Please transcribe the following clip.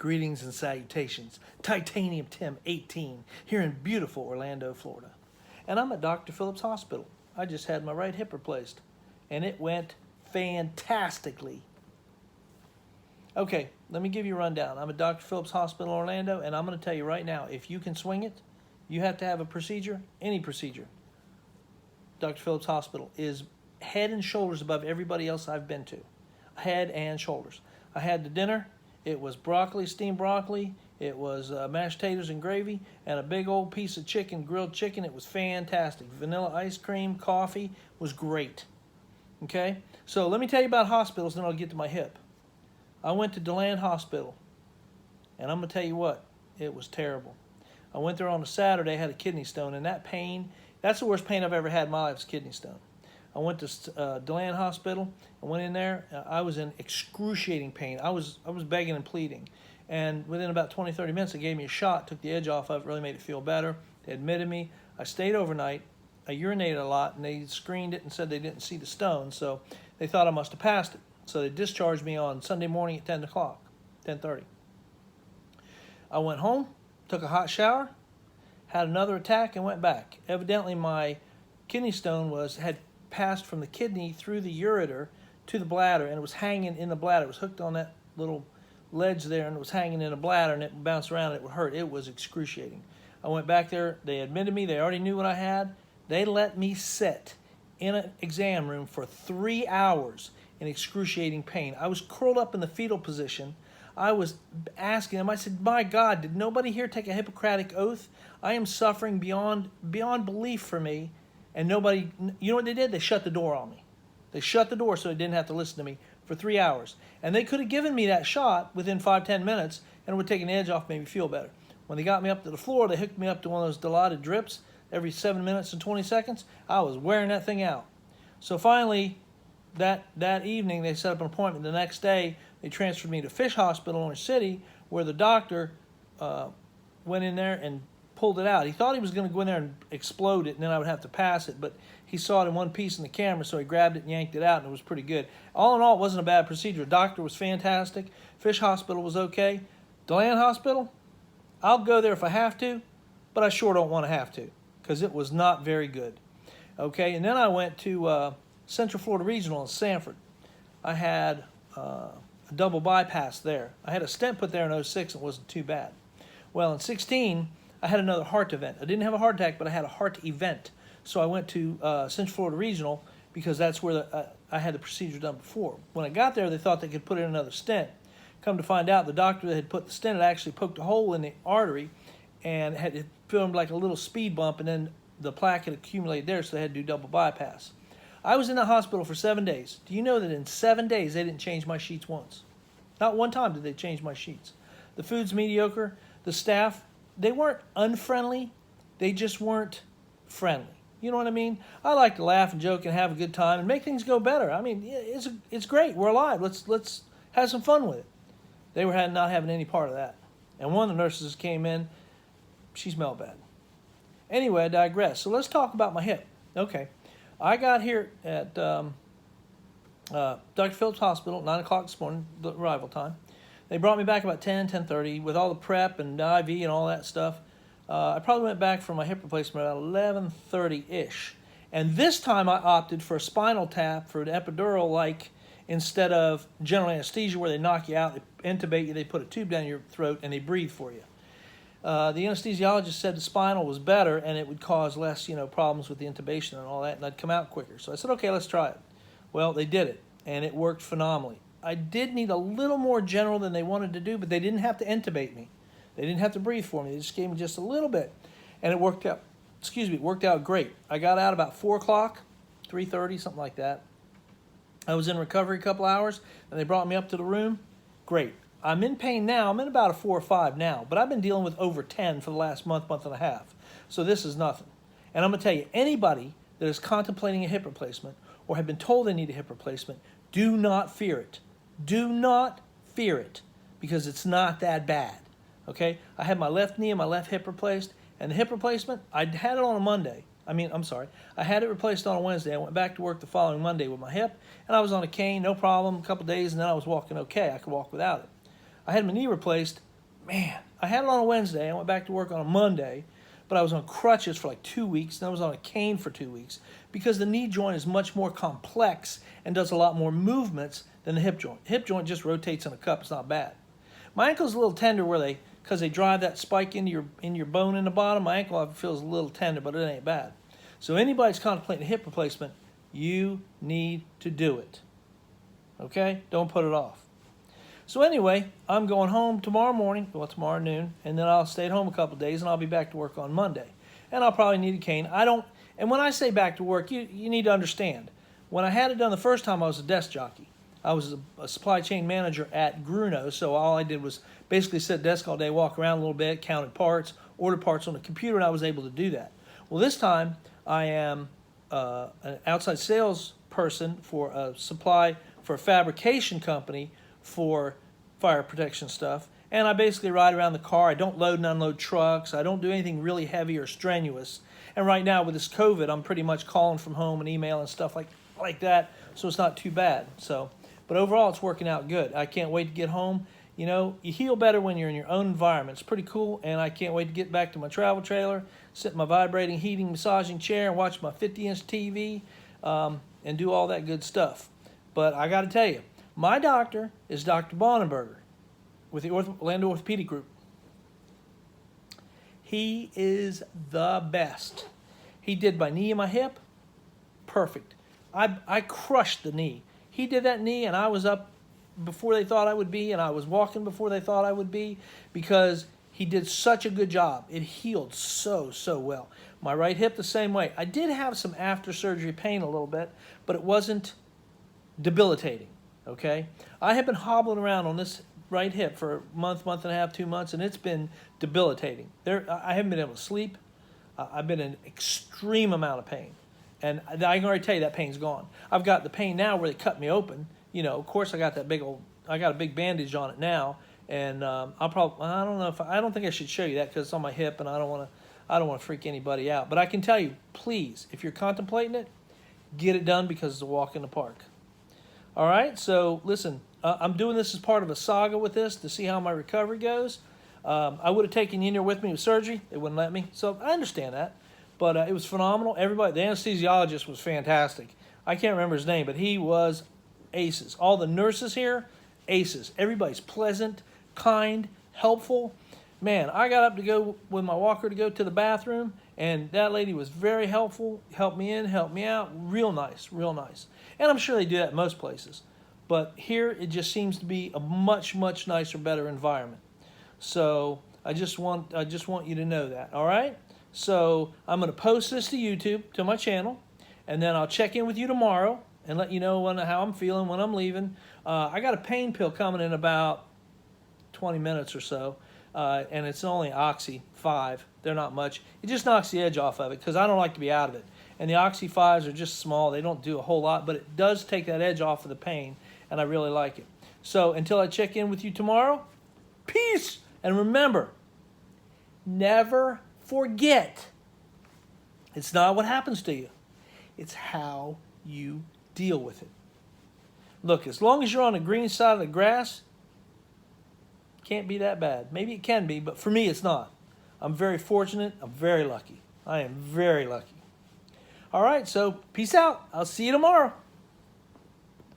Greetings and salutations. Titanium Tim 18 here in beautiful Orlando, Florida. And I'm at Dr. Phillips Hospital. I just had my right hip replaced and it went fantastically. Okay, let me give you a rundown. I'm at Dr. Phillips Hospital, Orlando, and I'm going to tell you right now, if you can swing it, you have to have a procedure, any procedure. Dr. Phillips Hospital is head and shoulders above everybody else I've been to. Head and shoulders. I had the dinner. It was broccoli, steamed broccoli. It was mashed potatoes and gravy and a big old piece of chicken, grilled chicken. It was fantastic. Vanilla ice cream, coffee was great. Okay, so let me tell you about hospitals, then I'll get to my hip. I went to DeLand Hospital, and I'm going to tell you what, it was terrible. I went there on a Saturday, had a kidney stone, and that pain, that's the worst pain I've ever had in my life, is kidney stone. I went to DeLand Hospital. I went in there. I was in excruciating pain. I was begging and pleading. And within about 20, 30 minutes, they gave me a shot, took the edge off of it, really made it feel better. They admitted me. I stayed overnight. I urinated a lot, and they screened it and said they didn't see the stone, so they thought I must have passed it. So they discharged me on Sunday morning at 10 o'clock, 10:30. I went home, took a hot shower, had another attack, and went back. Evidently, my kidney stone had passed from the kidney through the ureter to the bladder, and it was hanging in the bladder. It was hooked on that little ledge there, and it was hanging in the bladder, and it bounced around, and it would hurt. It was excruciating. I went back there. They admitted me. They already knew what I had. They let me sit in an exam room for 3 hours in excruciating pain. I was curled up in the fetal position. I was asking them, I said, my God, did nobody here take a Hippocratic oath? I am suffering beyond belief for me. And nobody, you know what they did? They shut the door on me. They shut the door so they didn't have to listen to me for 3 hours. And they could have given me that shot within 5-10 minutes and it would take an edge off, made me feel better. When they got me up to the floor, they hooked me up to one of those Dilaudid drips every 7 minutes and 20 seconds. I was wearing that thing out. So finally, that evening, they set up an appointment. The next day, they transferred me to Fish Hospital in Orange City, where the doctor went in there and pulled it out. He thought he was going to go in there and explode it, and then I would have to pass it, but he saw it in one piece in the camera, so he grabbed it and yanked it out, and it was pretty good. All in all, it wasn't a bad procedure. The doctor was fantastic. Fish Hospital was okay. DeLand Hospital, I'll go there if I have to, but I sure don't want to have to, because it was not very good. Okay, and then I went to Central Florida Regional in Sanford. I had a double bypass there. I had a stent put there in 06 and it wasn't too bad. Well, in 16, I had another heart event. I didn't have a heart attack, but I had a heart event. So I went to Central Florida Regional because that's where I had the procedure done before. When I got there, they thought they could put in another stent. Come to find out, the doctor that had put the stent had actually poked a hole in the artery and had filmed like a little speed bump, and then the plaque had accumulated there, so they had to do double bypass. I was in the hospital for 7 days. Do you know that in 7 days they didn't change my sheets once? Not one time did they change my sheets. The food's mediocre. The staff, they weren't unfriendly. They just weren't friendly. You know what I mean? I like to laugh and joke and have a good time and make things go better. I mean, it's great. We're alive. Let's have some fun with it. They were not having any part of that. And one of the nurses came in. She smelled bad. Anyway, I digress. So let's talk about my hip. Okay. I got here at Dr. Phillips Hospital, 9 o'clock this morning, the arrival time. They brought me back about 10:30 with all the prep and IV and all that stuff. I probably went back for my hip replacement about 11:30-ish. And this time I opted for a spinal tap for an epidural, like instead of general anesthesia where they knock you out, they intubate you, they put a tube down your throat, and they breathe for you. The anesthesiologist said the spinal was better and it would cause less, problems with the intubation and all that, and I'd come out quicker. So I said, okay, let's try it. Well, they did it, and it worked phenomenally. I did need a little more general than they wanted to do, but they didn't have to intubate me. They didn't have to breathe for me. They just gave me just a little bit, and it worked out. It worked out great. I got out about 4 o'clock, 3:30, something like that. I was in recovery a couple hours, and they brought me up to the room. Great. I'm in pain now. I'm in about a 4 or 5 now, but I've been dealing with over 10 for the last month and a half. So this is nothing. And I'm going to tell you, anybody that is contemplating a hip replacement or have been told they need a hip replacement, do not fear it. Do not fear it, because it's not that bad. Okay? I had my left knee and my left hip replaced, and the hip replacement, I had it on a Monday. I had it replaced on a Wednesday. I went back to work the following Monday with my hip, and I was on a cane, no problem, a couple days, and then I was walking okay. I could walk without it. I had my knee replaced Man, I had it on a Wednesday. I went back to work on a Monday, but I was on crutches for like 2 weeks, and I was on a cane for 2 weeks because the knee joint is much more complex and does a lot more movements than the hip joint. Hip joint just rotates in a cup. It's not bad. My ankle's a little tender because they drive that spike into your bone in the bottom. My ankle feels a little tender, but it ain't bad. So anybody's contemplating a hip replacement, you need to do it. Okay? Don't put it off. So anyway, I'm going home tomorrow tomorrow noon, and then I'll stay at home a couple of days, and I'll be back to work on Monday. And I'll probably need a cane. And when I say back to work, you need to understand. When I had it done the first time, I was a desk jockey. I was a supply chain manager at Gruno, so all I did was basically sit at the desk all day, walk around a little bit, counted parts, ordered parts on the computer, and I was able to do that. Well, this time I am an outside sales person for a fabrication company for fire protection stuff, and I basically ride around the car. I don't load and unload trucks. I don't do anything really heavy or strenuous. And right now with this COVID, I'm pretty much calling from home and email and stuff like that, so it's not too bad. But overall, it's working out good. I can't wait to get home. You know, you heal better when you're in your own environment. It's pretty cool, and I can't wait to get back to my travel trailer, sit in my vibrating, heating, massaging chair, and watch my 50-inch TV, and do all that good stuff. But I got to tell you, my doctor is Dr. Bonenberger with the Orlando Orthopedic Group. He is the best. He did my knee and my hip. Perfect. I crushed the knee. He did that knee, and I was up before they thought I would be, and I was walking before they thought I would be, because he did such a good job. It healed so well. My right hip the same way. I did have some after-surgery pain a little bit, but it wasn't debilitating, okay? I have been hobbling around on this right hip for a month and a half, 2 months, and it's been debilitating. I haven't been able to sleep. I've been in extreme amount of pain. And I can already tell you that pain's gone. I've got the pain now where they cut me open. You know, of course I got a big bandage on it now, and I don't think I should show you that because it's on my hip, and I don't want to freak anybody out. But I can tell you, please, if you're contemplating it, get it done because it's a walk in the park. All right, so listen, I'm doing this as part of a saga with this to see how my recovery goes. I would have taken you in there with me with surgery. They wouldn't let me, so I understand that. But it was phenomenal. The anesthesiologist was fantastic. I can't remember his name, but he was aces. All the nurses here, aces. Everybody's pleasant, kind, helpful. Man, I got up to go with my walker to go to the bathroom, and that lady was very helpful, helped me in, helped me out. Real nice. And I'm sure they do that in most places. But here, it just seems to be a much nicer, better environment. So I just want you to know that, all right? So I'm going to post this to YouTube, to my channel, and then I'll check in with you tomorrow and let you know how I'm feeling when I'm leaving. I got a pain pill coming in about 20 minutes or so, and it's only Oxy 5. They're not much. It just knocks the edge off of it because I don't like to be out of it. And the Oxy 5s are just small. They don't do a whole lot, but it does take that edge off of the pain, and I really like it. So until I check in with you tomorrow, peace! And remember, never forget, it's not what happens to you. It's how you deal with it. Look, as long as you're on the green side of the grass, it can't be that bad. Maybe it can be, but for me, it's not. I'm very fortunate. I'm very lucky. I am very lucky. All right, so peace out. I'll see you tomorrow.